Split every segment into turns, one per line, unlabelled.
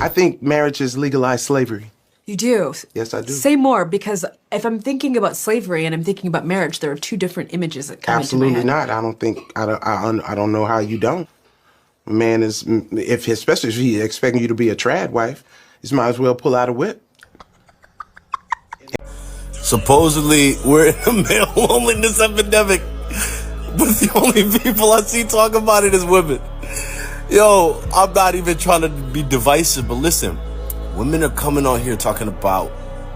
I think marriage has legalized slavery.
You do?
Yes, I do.
Say more, because if I'm thinking about slavery and I'm thinking about marriage, there are two different images that come into my head.
Absolutely not. I don't know how you don't. A man is, especially if he's expecting you to be a trad wife, he might as well pull out a whip.
Supposedly, we're in a male loneliness epidemic, but the only people I see talk about it is women. Yo, I'm not even trying to be divisive, but listen, women are coming on here talking about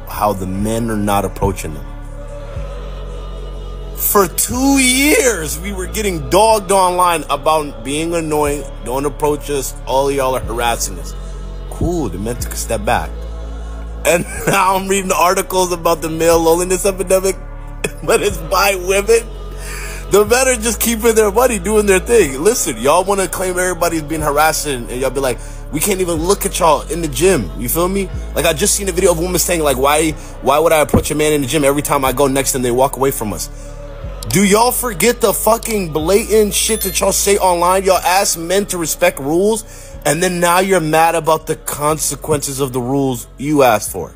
how the men are not approaching them. For 2 years, we were getting dogged online about being annoying, don't approach us, all y'all are harassing us. Cool, the men took a step back. And now I'm reading articles about the male loneliness epidemic, but it's by women. The men are just keeping their money, doing their thing. Listen, y'all want to claim everybody's being harassed, and y'all be like, we can't even look at y'all in the gym. You feel me? Like, I just seen a video of a woman saying, like, why would I approach a man in the gym every time I go next to them, they walk away from us? Do y'all forget the fucking blatant shit that y'all say online? Y'all ask men to respect rules, and then now you're mad about the consequences of the rules you asked for.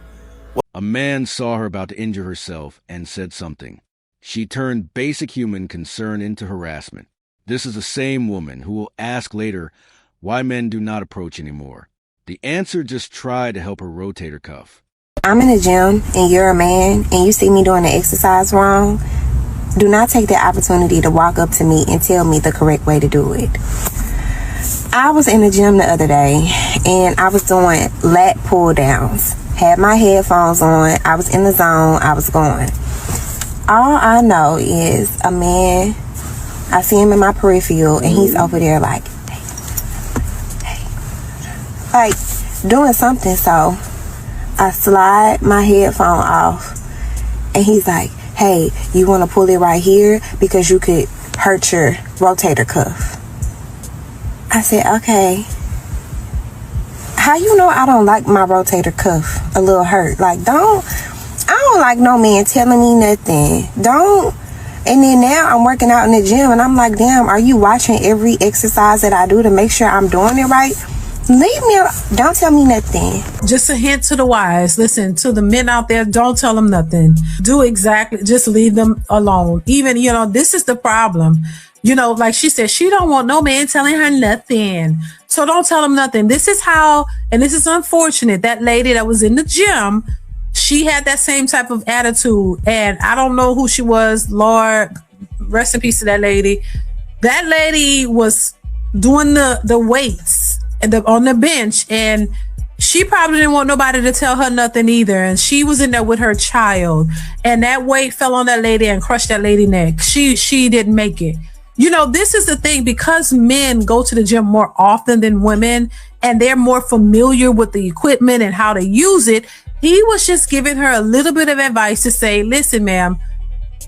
A man saw her about to injure herself and said something. She turned basic human concern into harassment. This is the same woman who will ask later why men do not approach anymore. The answer: just try to help her rotate her cuff.
I'm in the gym and you're a man and you see me doing the exercise wrong. Do not take the opportunity to walk up to me and tell me the correct way to do it. I was in the gym the other day and I was doing lat pull downs. Had my headphones on. I was in the zone. I was going. All I know is a man, I see him in my peripheral and he's over there like, hey, like doing something. So I slide my headphone off and he's like, hey, you want to pull it right here because you could hurt your rotator cuff. I said, okay. How you know I don't like my rotator cuff a little hurt? Like, I don't like no man telling me nothing. And then now I'm working out in the gym and I'm like, damn, are you watching every exercise that I do to make sure I'm doing it right? Leave me alone. Don't tell me nothing.
Just a hint to the wise. Listen, to the men out there, don't tell them nothing. Do exactly, just leave them alone. Even, this is the problem. Like she said, she don't want no man telling her nothing. So don't tell them nothing. This is how, and this is unfortunate, that lady that was in the gym, she had that same type of attitude. And I don't know who she was. Lord, rest in peace to that lady. That lady was doing the weights on the bench, and she probably didn't want nobody to tell her nothing either. And she was in there with her child, and that weight fell on that lady and crushed that lady's neck. She didn't make it. This is the thing, because men go to the gym more often than women, and they're more familiar with the equipment and how to use it. He was just giving her a little bit of advice to say, listen, ma'am,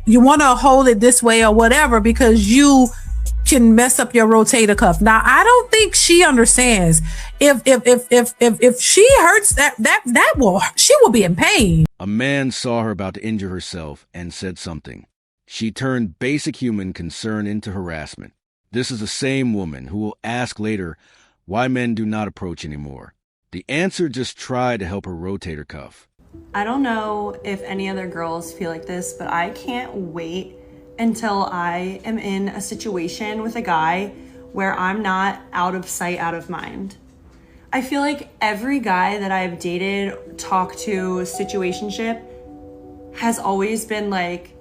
you want to hold it this way or whatever, because you can mess up your rotator cuff. Now, I don't think she understands. If she hurts she will be in pain.
A man saw her about to injure herself and said something. She turned basic human concern into harassment. This is the same woman who will ask later why men do not approach anymore. The answer: just try to help her rotate her cuff.
I don't know if any other girls feel like this, but I can't wait until I am in a situation with a guy where I'm not out of sight, out of mind. I feel like every guy that I've dated, talked to, situationship, has always been like,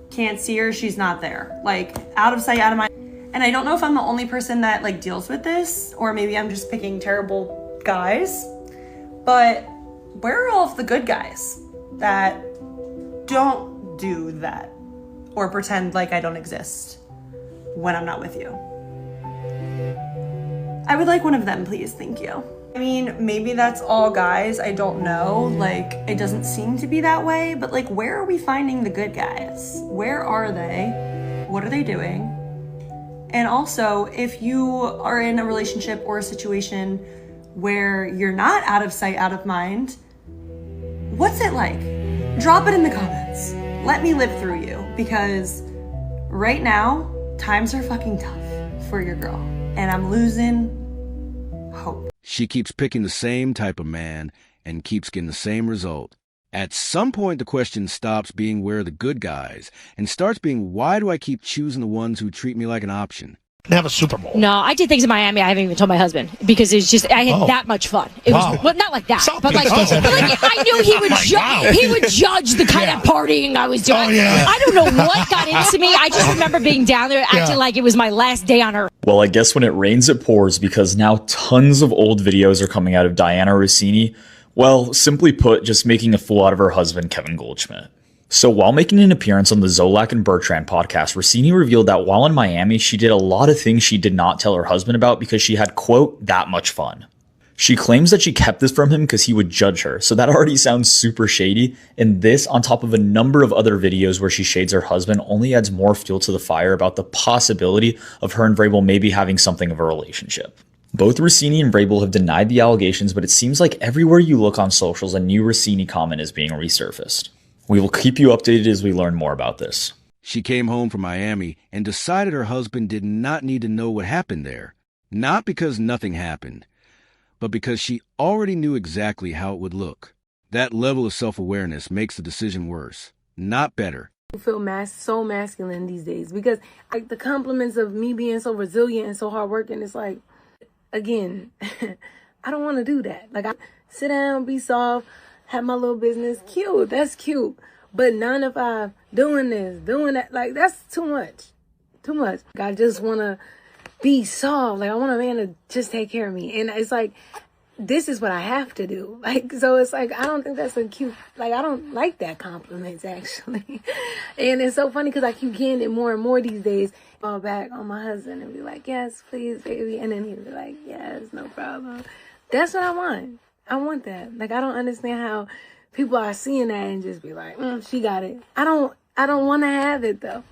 can't see her, she's not there. Like, out of sight, out of mind. And I don't know if I'm the only person that like deals with this, or maybe I'm just picking terrible guys, but where are all of the good guys that don't do that or pretend like I don't exist when I'm not with you? I would like one of them, please. Thank you. I mean, maybe that's all guys. I don't know. Like, it doesn't seem to be that way, but like, where are we finding the good guys? Where are they? What are they doing? And also, if you are in a relationship or a situation where you're not out of sight, out of mind, what's it like? Drop it in the comments. Let me live through you, because right now, times are fucking tough for your girl, and I'm losing hope.
She keeps picking the same type of man and keeps getting the same result. At some point, the question stops being where are the good guys and starts being why do I keep choosing the ones who treat me like an option?
They have a Super Bowl.
No, I did things in Miami I haven't even told my husband because it's just I had that much fun. It was well, not like that, but like I knew he would he would judge the kind of partying I was doing. I don't know what got into me. I just remember being down there acting like it was my last day on earth.
Well, I guess when it rains, it pours because now tons of old videos are coming out of Diana Rossini. Well, simply put, just making a fool out of her husband, Kevin Goldschmidt. So while making an appearance on the Zolak and Bertrand podcast, Rossini revealed that while in Miami, she did a lot of things she did not tell her husband about because she had, quote, that much fun. She claims that she kept this from him because he would judge her, so that already sounds super shady, and this, on top of a number of other videos where she shades her husband, only adds more fuel to the fire about the possibility of her and Vrabel maybe having something of a relationship. Both Rossini and Vrabel have denied the allegations, but it seems like everywhere you look on socials, a new Rossini comment is being resurfaced. We will keep you updated as we learn more about this.
She came home from Miami and decided her husband did not need to know what happened there. Not because nothing happened, but because she already knew exactly how it would look. That level of self-awareness makes the decision worse, not better.
I feel so masculine these days because like the compliments of me being so resilient and so hardworking, it's like, again, I don't want to do that. Like I sit down, be soft, have my little business. Cute. That's cute. But 9 to 5, doing this, doing that. Like, that's too much. Too much. I just want to be soft. Like, I want a man to just take care of me. And it's like, this is what I have to do. Like, so it's like, I don't think that's a cute, like, I don't like that compliments, actually. And it's so funny because I keep getting it more and more these days. Fall back on my husband and be like, yes, please, baby. And then he'll be like, yes, no problem. That's what I want. I want that. Like, I don't understand how people are seeing that and just be like, she got it. I don't want to have it, though.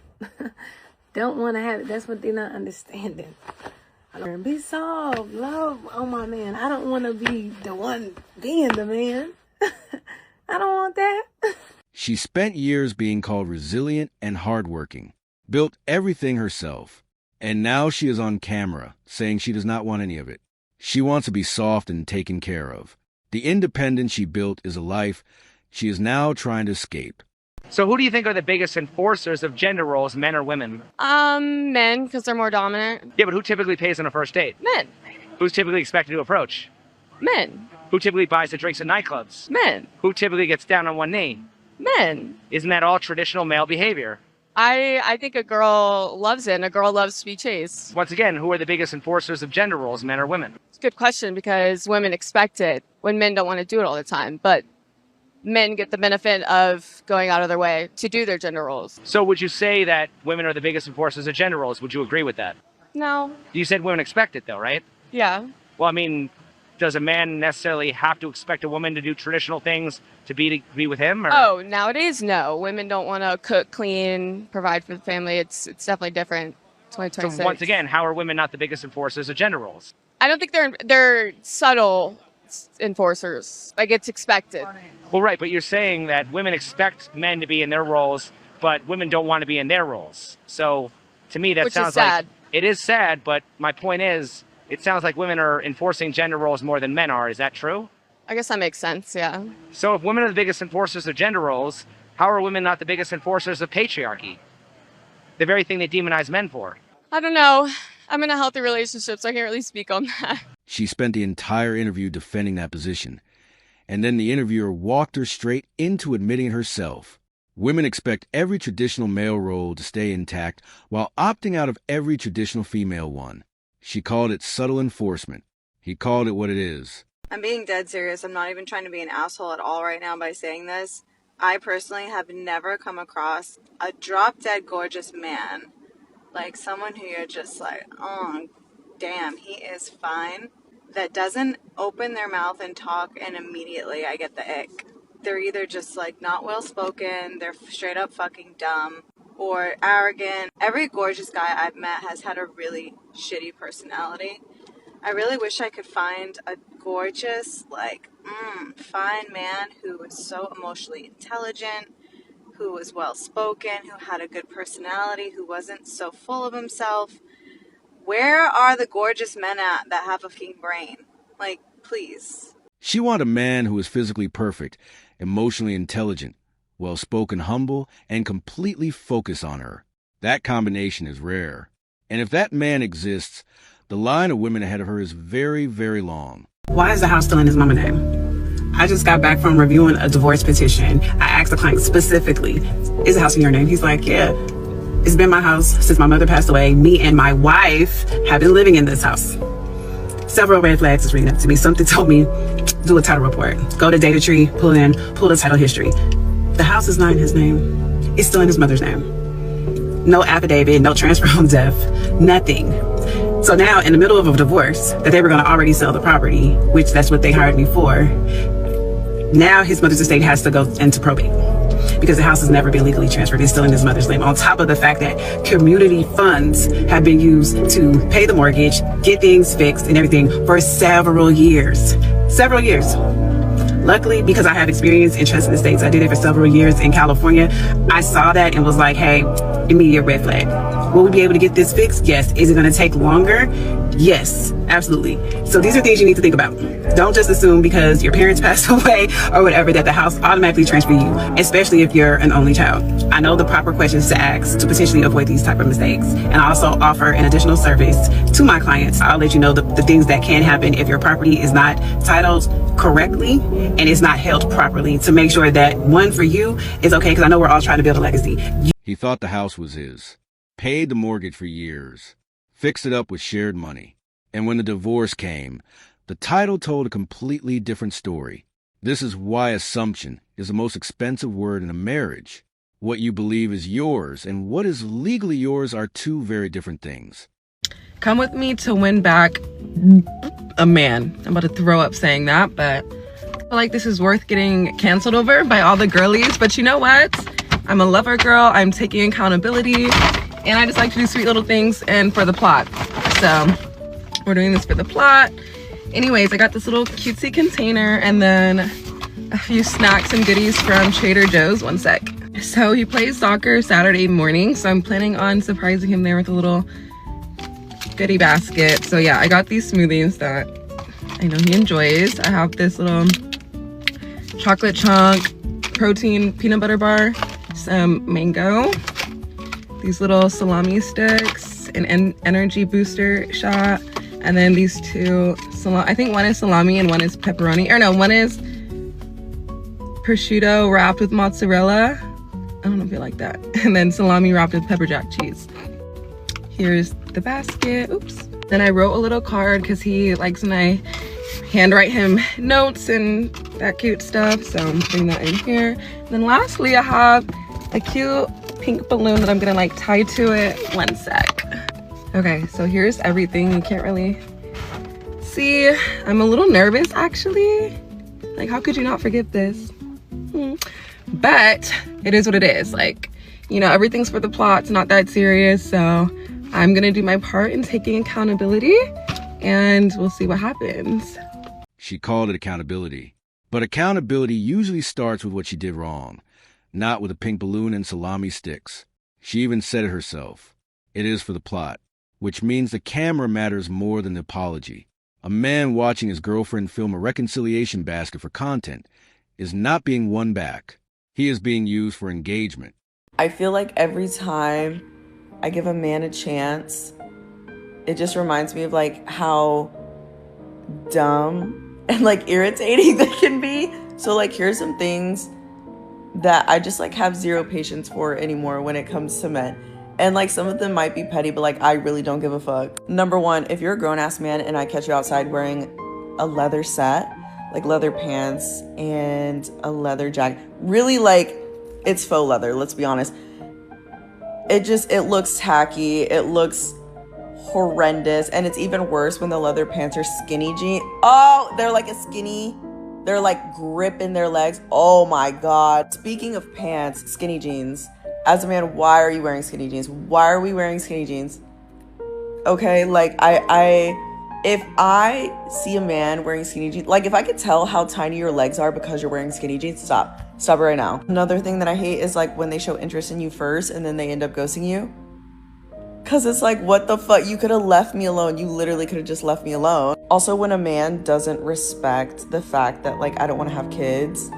Don't want to have it. That's what they're not understanding. Be soft, love on my man. I don't want to be the one being the man. I don't want that.
She spent years being called resilient and hardworking, built everything herself, and now she is on camera saying she does not want any of it. She wants to be soft and taken care of. The independence she built is a life she is now trying to escape.
So who do you think are the biggest enforcers of gender roles, men or women?
Men, because they're more dominant.
Yeah, but who typically pays on a first date?
Men.
Who's typically expected to approach?
Men.
Who typically buys the drinks at nightclubs?
Men.
Who typically gets down on one knee?
Men.
Isn't that all traditional male behavior?
I think a girl loves it, and a girl loves to be chased.
Once again, who are the biggest enforcers of gender roles, men or women?
It's a good question because women expect it when men don't want to do it all the time. But men get the benefit of going out of their way to do their gender roles.
So would you say that women are the biggest enforcers of gender roles? Would you agree with that?
No.
You said women expect it, though, right?
Yeah.
Well, I mean, does a man necessarily have to expect a woman to do traditional things to be with him? Or?
Oh, nowadays, no. Women don't want to cook, clean, provide for the family. It's definitely different. 2026.
So once again, how are women not the biggest enforcers of gender roles?
I don't think they're subtle enforcers. Like, it's expected.
Well, right, but you're saying that women expect men to be in their roles, but women don't want to be in their roles. So to me, that sounds like it is sad, but my point is, it sounds like women are enforcing gender roles more than men are. Is that true?
I guess that makes sense, yeah.
So if women are the biggest enforcers of gender roles, how are women not the biggest enforcers of patriarchy? The very thing they demonize men for.
I don't know. I'm in a healthy relationship, so I can't really speak on that.
She spent the entire interview defending that position. And then the interviewer walked her straight into admitting it herself. Women expect every traditional male role to stay intact while opting out of every traditional female one. She called it subtle enforcement. He called it what it is.
I'm being dead serious. I'm not even trying to be an asshole at all right now by saying this. I personally have never come across a drop-dead gorgeous man. Like someone who you're just like, oh, damn, he is fine. That doesn't open their mouth and talk and immediately I get the ick. They're either just like not well spoken, they're straight up fucking dumb, or arrogant. Every gorgeous guy I've met has had a really shitty personality. I really wish I could find a gorgeous, like, fine man who was so emotionally intelligent, who was well spoken, who had a good personality, who wasn't so full of himself. Where are the gorgeous men at that have a fucking brain? Like, please.
She wanted a man who was physically perfect, emotionally intelligent, well-spoken, humble, and completely focused on her. That combination is rare. And if that man exists, the line of women ahead of her is very, very long.
Why is the house still in his mama's name? I just got back from reviewing a divorce petition. I asked the client specifically, is the house in your name? He's like, yeah. It's been my house since my mother passed away. Me and my wife have been living in this house. Several red flags is reading up to me. Something told me, do a title report. Go to data tree, pull the title history. The house is not in his name. It's still in his mother's name. No affidavit, no transfer on death, nothing. So now in the middle of a divorce that they were going to already sell the property, which that's what they hired me for. Now his mother's estate has to go into probate because the house has never been legally transferred. It's still in his mother's name. On top of the fact that community funds have been used to pay the mortgage, get things fixed and everything for several years. Several years. Luckily, because I have experience in trust estates, I did it for several years in California. I saw that and was like, hey, immediate red flag. Will we be able to get this fixed? Yes. Is it going to take longer? Yes, absolutely. So these are things you need to think about. Don't just assume because your parents passed away or whatever that the house automatically transfer you, especially if you're an only child. I know the proper questions to ask to potentially avoid these type of mistakes. And I also offer an additional service to my clients. I'll let you know the things that can happen if your property is not titled correctly and is not held properly to make sure that one for you is okay, because I know we're all trying to build a legacy.
He thought the house was his, paid the mortgage for years, fixed it up with shared money. And when the divorce came, the title told a completely different story. This is why assumption is the most expensive word in a marriage. What you believe is yours and what is legally yours are two very different things.
Come with me to win back a man. I'm about to throw up saying that, but I feel like this is worth getting canceled over by all the girlies. But you know what? I'm a lover girl. I'm taking accountability. And I just like to do sweet little things and for the plot. So we're doing this for the plot. Anyways, I got this little cutesy container and then a few snacks and goodies from Trader Joe's. One sec. So he plays soccer Saturday morning. So I'm planning on surprising him there with a little goodie basket. So yeah, I got these smoothies that I know he enjoys. I have this little chocolate chunk protein peanut butter bar, some mango, these little salami sticks, an energy booster shot, and then these two I think one is salami and one is pepperoni, or no, one is prosciutto wrapped with mozzarella. I don't know if you like that. And then salami wrapped with pepper jack cheese. Here's the basket. Oops. Then I wrote a little card because he likes when I handwrite him notes and that cute stuff. So I'm putting that in here. And then lastly, I have a cute pink balloon that I'm gonna like tie to it. One sec. Okay, so here's everything. You can't really see. I'm a little nervous actually. Like, how could you not forget this? But it is what it is. Like, you know, everything's for the plot. It's not that serious. So I'm gonna do my part in taking accountability and we'll see what happens.
She called it accountability. But accountability usually starts with what she did wrong, not with a pink balloon and salami sticks. She even said it herself. It is for the plot, which means the camera matters more than the apology. A man watching his girlfriend film a reconciliation basket for content is not being won back. He is being used for engagement.
I feel like every time I give a man a chance, it just reminds me of like how dumb and like irritating they can be. So like here's some things that I just like have zero patience for anymore when it comes to men. And like some of them might be petty, but like I really don't give a fuck. Number one, if you're a grown-ass man and I catch you outside wearing a leather set, like leather pants and a leather jacket, really like it's faux leather, let's be honest. It looks tacky, it looks horrendous, and it's even worse when the leather pants are skinny jeans. Oh, they're like they're like gripping their legs. Oh my God. Speaking of pants, skinny jeans. As a man, why are you wearing skinny jeans? Why are we wearing skinny jeans? Okay, like if I see a man wearing skinny jeans, like if I could tell how tiny your legs are because you're wearing skinny jeans, stop it right now. Another thing that I hate is like when they show interest in you first and then they end up ghosting you. Cause it's like, what the fuck? You could have left me alone. You literally could have just left me alone. Also, when a man doesn't respect the fact that, like, I don't want to have kids,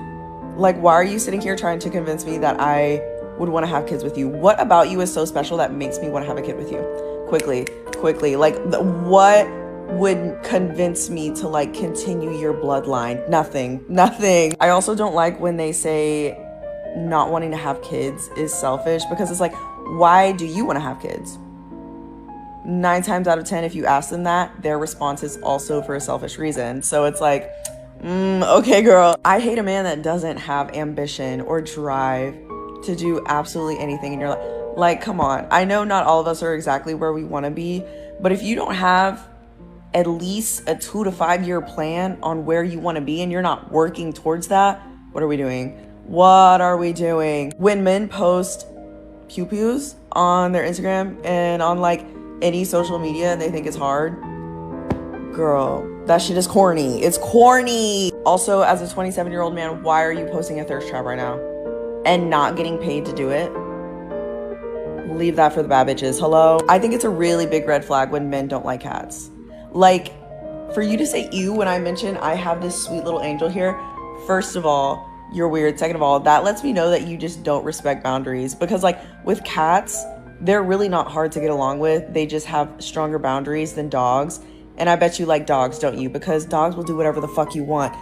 like, why are you sitting here trying to convince me that I would want to have kids with you? What about you is so special that makes me want to have a kid with you? Quickly. Like, what would convince me to, like, continue your bloodline? Nothing. I also don't like when they say not wanting to have kids is selfish, because it's like, why do you want to have kids? 9 times out of 10, if you ask them that, their response is also for a selfish reason. So it's like, okay, girl. I hate a man that doesn't have ambition or drive to do absolutely anything in your life. Like, come on. I know not all of us are exactly where we want to be, but if you don't have at least a 2 to 5 year plan on where you want to be and you're not working towards that, what are we doing? When men post pew-pews on their Instagram and on, like, any social media and they think it's hard, girl, that shit is corny. It's corny. Also, as a 27-year-old man, why are you posting a thirst trap right now and not getting paid to do it? Leave that for the bad bitches. Hello? I think it's a really big red flag when men don't like cats. Like, for you to say ew when I mention I have this sweet little angel here, first of all, you're weird. Second of all, that lets me know that you just don't respect boundaries. Because, like, with cats, they're really not hard to get along with. They just have stronger boundaries than dogs. And I bet you like dogs, don't you? Because dogs will do whatever the fuck you want.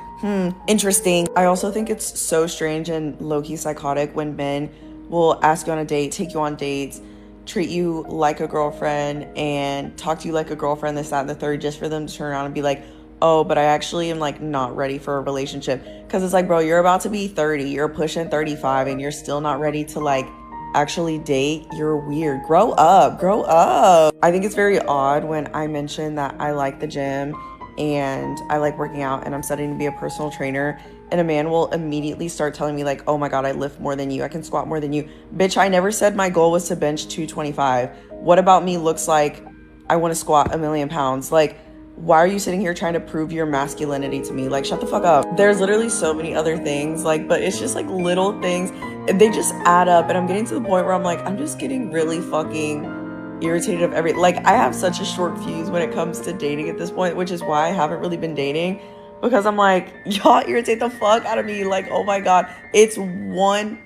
Interesting. I also think it's so strange and low-key psychotic when men will ask you on a date, take you on dates, treat you like a girlfriend, and talk to you like a girlfriend, this, that, and the third, just for them to turn around and be like, oh, but I actually am, like, not ready for a relationship. Because it's like, bro, you're about to be 30, you're pushing 35, and you're still not ready to, like, actually date. You're weird. Grow up. I think it's very odd when I mention that I like the gym and I like working out and I'm studying to be a personal trainer, and a man will immediately start telling me, like, oh my god, I lift more than you, I can squat more than you. Bitch, I never said my goal was to bench 225. What about me looks like I want to squat 1,000,000 pounds? Like, why are you sitting here trying to prove your masculinity to me? Like, shut the fuck up. There's literally so many other things, like, but it's just like little things. They just add up, and I'm getting to the point where I'm like, I'm just getting really fucking irritated of everything. Like, I have such a short fuse when it comes to dating at this point, which is why I haven't really been dating, because I'm like, y'all irritate the fuck out of me. Like, oh my god, it's one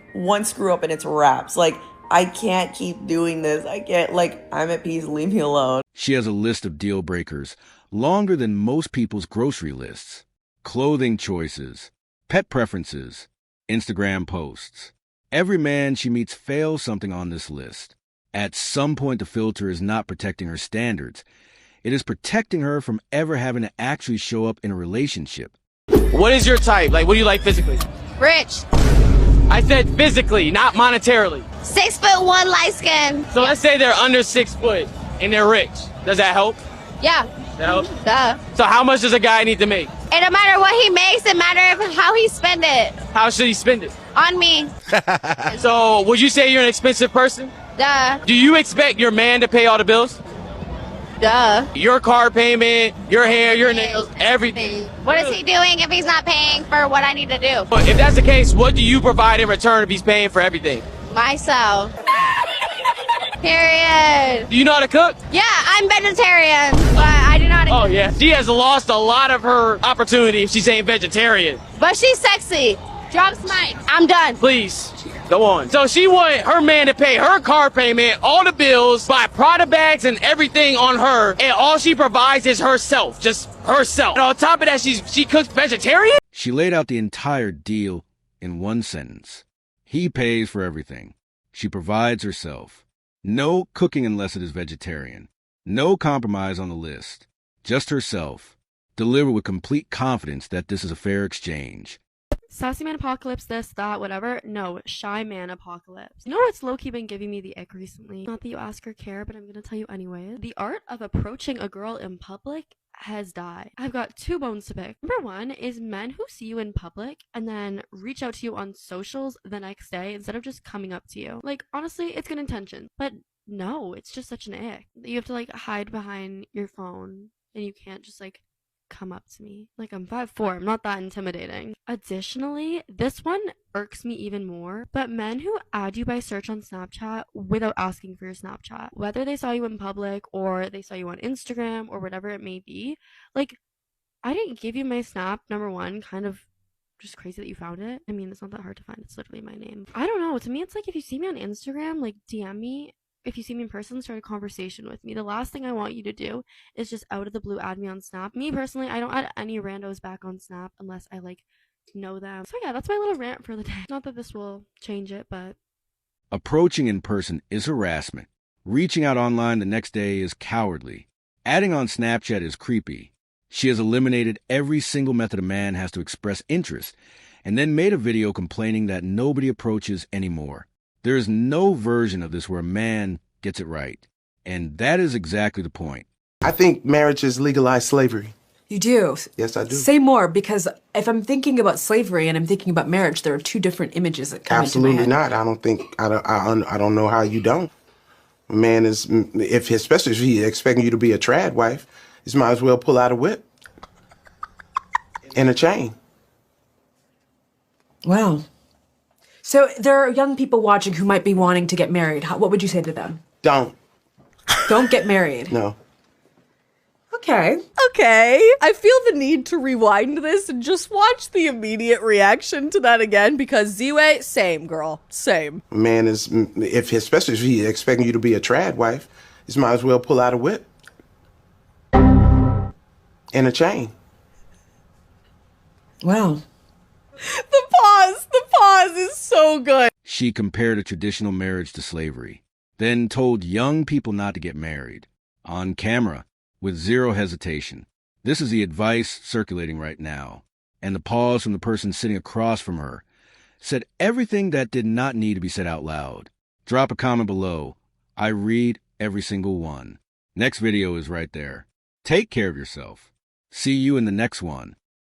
screw up and it's wraps. Like, I can't keep doing this. I can't, like, I'm at peace, leave me alone.
She has a list of deal breakers, longer than most people's grocery lists. Clothing choices, pet preferences, Instagram posts. Every man she meets fails something on this list. At some point, the filter is not protecting her standards. It is protecting her from ever having to actually show up in a relationship.
What is your type? Like, what do you like physically?
Rich.
I said physically, not monetarily.
6'1", light skin.
So let's say they're under 6 foot and they're rich. Does that help?
Yeah.
That helps?
Duh.
So how much does a guy need to make?
It don't matter what he makes, it matters how he spend it.
How should he spend it?
On me.
So would you say you're an expensive person?
Duh.
Do you expect your man to pay all the bills?
Duh.
Your car payment, your hair, your nails, everything.
What is he doing if he's not paying for what I need to do?
But if that's the case, what do you provide in return if he's paying for everything?
Myself. Period.
Do you know how to cook?
Yeah, I'm vegetarian, but I do not.
Oh yeah, she has lost a lot of her opportunity if she's saying vegetarian.
But she's sexy. Drops mic. I'm done.
Please, go on. So she want her man to pay her car payment, all the bills, buy Prada bags and everything on her, and all she provides is herself, just herself. And on top of that, she cooks vegetarian?
She laid out the entire deal in one sentence. He pays for everything. She provides herself. No cooking unless it is vegetarian. No compromise on the list. Just herself. Delivered with complete confidence that this is a fair exchange.
Sassy man apocalypse, this, that, whatever. No, shy man apocalypse. You know what's low-key been giving me the ick recently? Not that you ask or care, but I'm gonna tell you anyway. The art of approaching a girl in public has died. I've got 2 bones to pick. Number 1 is men who see you in public and then reach out to you on socials the next day instead of just coming up to you. Like, honestly, it's good intention, but no, it's just such an ick. You have to, like, hide behind your phone and you can't just, like, come up to me. Like, I'm 5'4", I'm not that intimidating. Additionally, this one irks me even more, but men who add you by search on Snapchat without asking for your Snapchat, whether they saw you in public or they saw you on Instagram or whatever it may be, like, I didn't give you my Snap, number one, kind of just crazy that you found it. I mean, it's not that hard to find. It's literally my name. I don't know. To me, it's like if you see me on Instagram, like DM me. If you see me in person, start a conversation with me. The last thing I want you to do is just out of the blue add me on Snap. Me personally, I don't add any randos back on Snap unless I like know them. So yeah, that's my little rant for the day. Not that this will change it, but
Approaching in person is harassment. Reaching out online the next day is cowardly. Adding on Snapchat is creepy. She has eliminated every single method a man has to express interest, and then made a video complaining that nobody approaches anymore. There is no version of this where a man gets it right. And that is exactly the point.
I think marriage has legalized slavery.
You do?
Yes, I do.
Say more, because if I'm thinking about slavery and I'm thinking about marriage, there are two different images that come into my
Absolutely
head.
not. I don't know how you don't. A man is, especially if he's expecting you to be a trad wife, he might as well pull out a whip and a chain.
Wow. So there are young people watching who might be wanting to get married. What would you say to them?
Don't
get married.
No.
Okay.
I feel the need to rewind this and just watch the immediate reaction to that again, because Z-Way, same girl, same.
A man is, especially if he's expecting you to be a trad wife, he might as well pull out a whip and a chain.
Wow.
The pause is so good.
She compared a traditional marriage to slavery, then told young people not to get married. On camera, with zero hesitation. This is the advice circulating right now. And the pause from the person sitting across from her said everything that did not need to be said out loud. Drop a comment below. I read every single one. Next video is right there. Take care of yourself. See you in the next one.